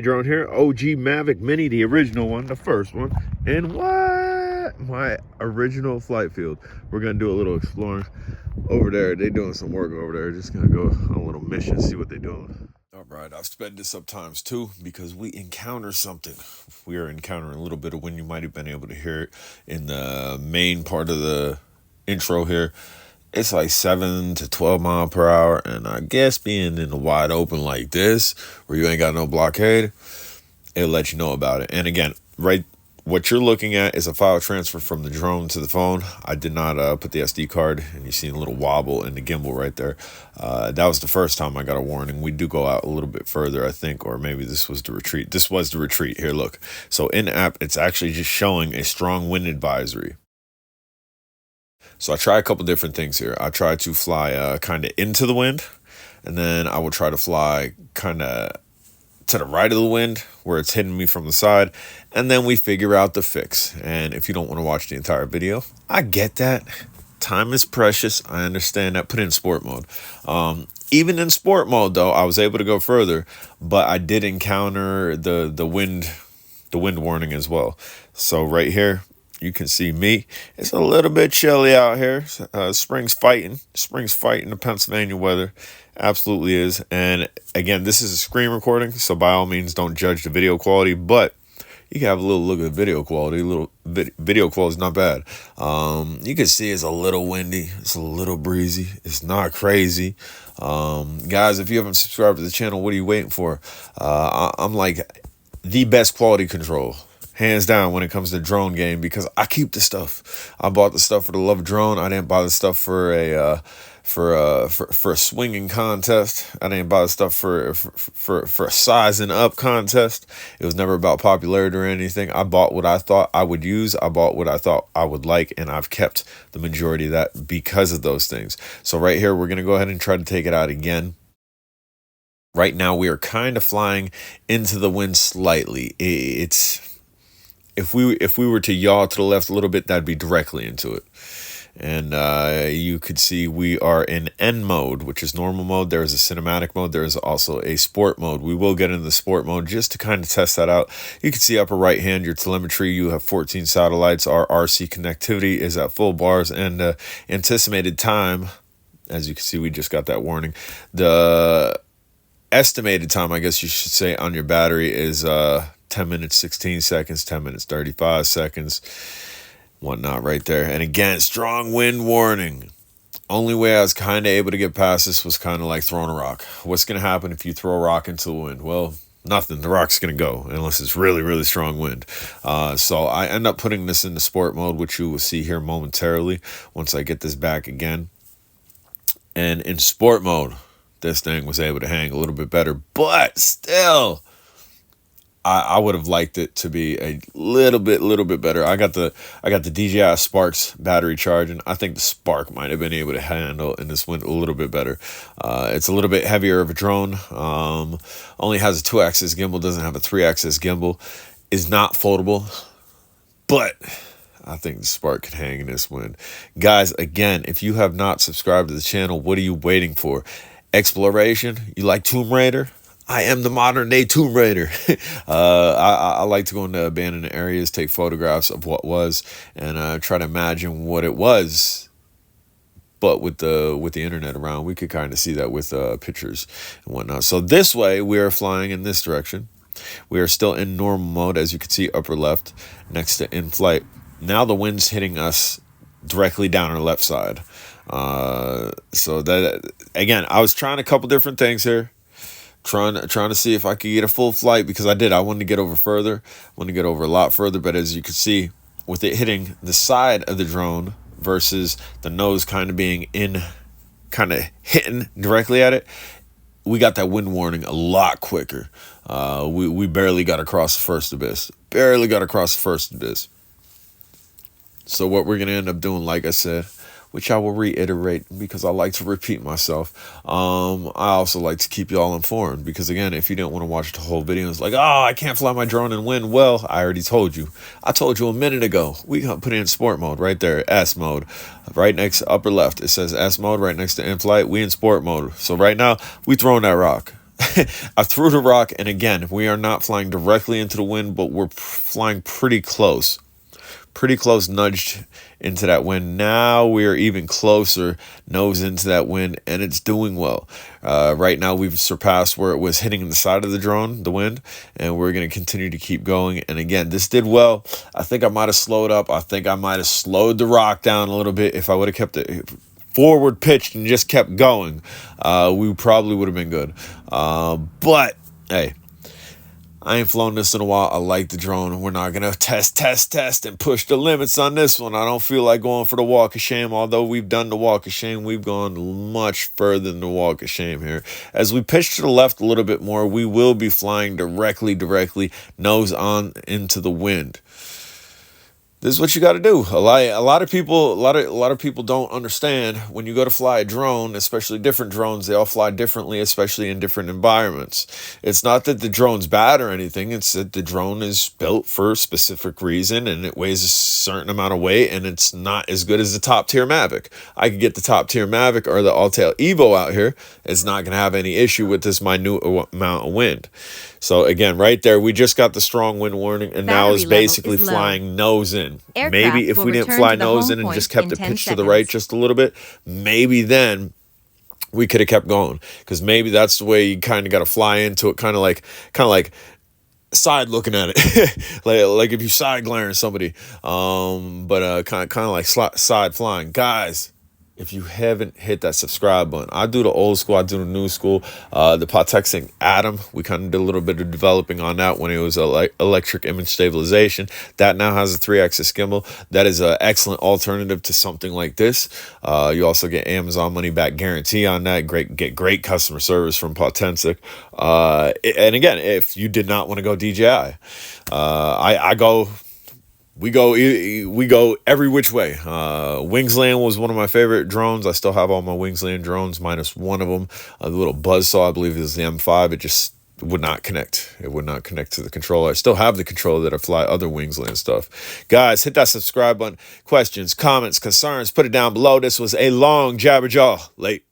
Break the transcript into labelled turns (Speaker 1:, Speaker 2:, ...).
Speaker 1: Drone here, OG Mavic Mini, the original one, the first one, and what? My original flight field. We're gonna do a little exploring over there. They doing some work over there. Just gonna go on a little mission, see what they're doing. All right, I've sped this up times two because we encounter something. We are encountering a little bit of wind. You might have been able to hear it in the main part of the intro here. It's like 7 to 12 mile per hour, and I guess being in the wide open like this, where you ain't got no blockade, it'll let you know about it. And again, right, what you're looking at is a file transfer from the drone to the phone. I did not put the SD card, and you see a little wobble in the gimbal right there. That was the first time I got a warning. We do go out a little bit further, I think, or maybe this was the retreat. This was the retreat. Here, look. So in app, it's actually just showing a strong wind advisory. So I try a couple different things here. I try to fly kind of into the wind, and then I will try to fly kind of to the right of the wind where it's hitting me from the side, and then we figure out the fix. And if you don't want to watch the entire video, I get that. Time is precious. I understand that. Put it in sport mode. Even in sport mode, though, I was able to go further, but I did encounter the wind warning as well. So right here, you can see me. It's a little bit chilly out here. Spring's fighting the Pennsylvania weather. Absolutely is. And again, this is a screen recording, so by all means, don't judge the video quality. But you can have a little look at the video quality. Video quality is not bad. You can see it's a little windy. It's a little breezy. It's not crazy. Guys, if you haven't subscribed to the channel, what are you waiting for? I'm like the best quality control, hands down, when it comes to drone game, because I keep the stuff. I bought the stuff for the love of drone. I didn't buy the stuff for a swinging contest. I didn't buy the stuff for a sizing up contest. It was never about popularity or anything. I bought what I thought I would use. I bought what I thought I would like, and I've kept the majority of that because of those things. So right here, we're gonna go ahead and try to take it out again. Right now, we are kind of flying into the wind slightly. If we were to yaw to the left a little bit, that'd be directly into it. And you could see we are in N mode, which is normal mode. There is a cinematic mode. There is also a sport mode. We will get into the sport mode just to kind of test that out. You can see upper right hand, your telemetry. You have 14 satellites. Our RC connectivity is at full bars, and anticipated time, as you can see, we just got that warning. The estimated time, I guess you should say, on your battery is 10 minutes 16 seconds, 10 minutes 35 seconds, whatnot right there. And again, strong wind warning. Only way I was kind of able to get past this was kind of like throwing a rock. What's going to happen if you throw a rock into the wind? Well, nothing. The rock's going to go unless it's really, really strong wind. So I end up putting this into sport mode, which you will see here momentarily once I get this back again. And in sport mode, this thing was able to hang a little bit better, but still, I would have liked it to be a little bit better. I got the DJI Spark's battery charging. I think the Spark might have been able to handle in this wind a little bit better. It's a little bit heavier of a drone. Only has a 2-axis gimbal, doesn't have a 3-axis gimbal. Is not foldable, but I think the Spirt could hang in this wind. Guys, again, if you have not subscribed to the channel, what are you waiting for? Exploration? You like Tomb Raider? I am the modern day Tomb Raider. I like to go into abandoned areas, take photographs of what was, and try to imagine what it was. But with the internet around, we could kind of see that with pictures and whatnot. So this way, we are flying in this direction. We are still in normal mode, as you can see, upper left, next to in flight. Now the wind's hitting us directly down our left side. So that, again, I was trying a couple different things here. Trying to see if I could get a full flight, because I wanted to get over further. I wanted to get over a lot further, but as you can see, with it hitting the side of the drone versus the nose kind of being in, kind of hitting directly at it, we got that wind warning a lot quicker. We barely got across the first abyss. So what we're going to end up doing, like I said, which I will reiterate because I like to repeat myself. I also like to keep y'all informed, because again, if you didn't want to watch the whole video, it's like, oh, I can't fly my drone in wind. Well, I already told you. I told you a minute ago. We got to put it in sport mode right there, S mode. Right next upper left, it says S mode right next to in flight. We in sport mode. So right now, we throwing that rock. I threw the rock, and again, we are not flying directly into the wind, but we're flying pretty close. Pretty close, nudged into that wind. Now we are even closer, nose into that wind, and it's doing well. Right now we've surpassed where it was hitting the side of the drone, the wind, and we're going to continue to keep going. And again, this did well. I think I might have slowed up. I think I might have slowed the rock down a little bit. If I would have kept it forward pitched and just kept going, we probably would have been good. But hey, I ain't flown this in a while. I like the drone. We're not going to test, and push the limits on this one. I don't feel like going for the walk of shame. Although we've done the walk of shame, we've gone much further than the walk of shame here. As we pitch to the left a little bit more, we will be flying directly, nose on into the wind. This is what you got to do. A lot of people don't understand when you go to fly a drone, especially different drones. They all fly differently, especially in different environments. It's not that the drone's bad or anything. It's that the drone is built for a specific reason, and it weighs a certain amount of weight, and it's not as good as the top tier Mavic. I could get the top tier Mavic or the Alltail Evo out here. It's not going to have any issue with this minute amount of wind. So again, right there, we just got the strong wind warning, and now it's basically flying nose in. Maybe if we didn't fly nose in and just kept it pitched to the right just a little bit, maybe then we could have kept going. Because maybe that's the way you kind of got to fly into it, kind of like side looking at it, like if you side glaring somebody, but kind of like side flying, guys. If you haven't hit that subscribe button, I do the old school, I do the new school. The Potexing Atom, we kind of did a little bit of developing on that when it was electric image stabilization. That now has a 3-axis gimbal. That is an excellent alternative to something like this. You also get Amazon money back guarantee on that. Get great customer service from Potexing. And again, if you did not want to go DJI, we go every which way. Wingsland was one of my favorite drones. I still have all my Wingsland drones minus one of them. The little buzzsaw, I believe, is the M5. It just would not connect. It would not connect to the controller. I still have the controller that I fly other Wingsland stuff. Guys, hit that subscribe button. Questions, comments, concerns, put it down below. This was a long jabberjaw. Late.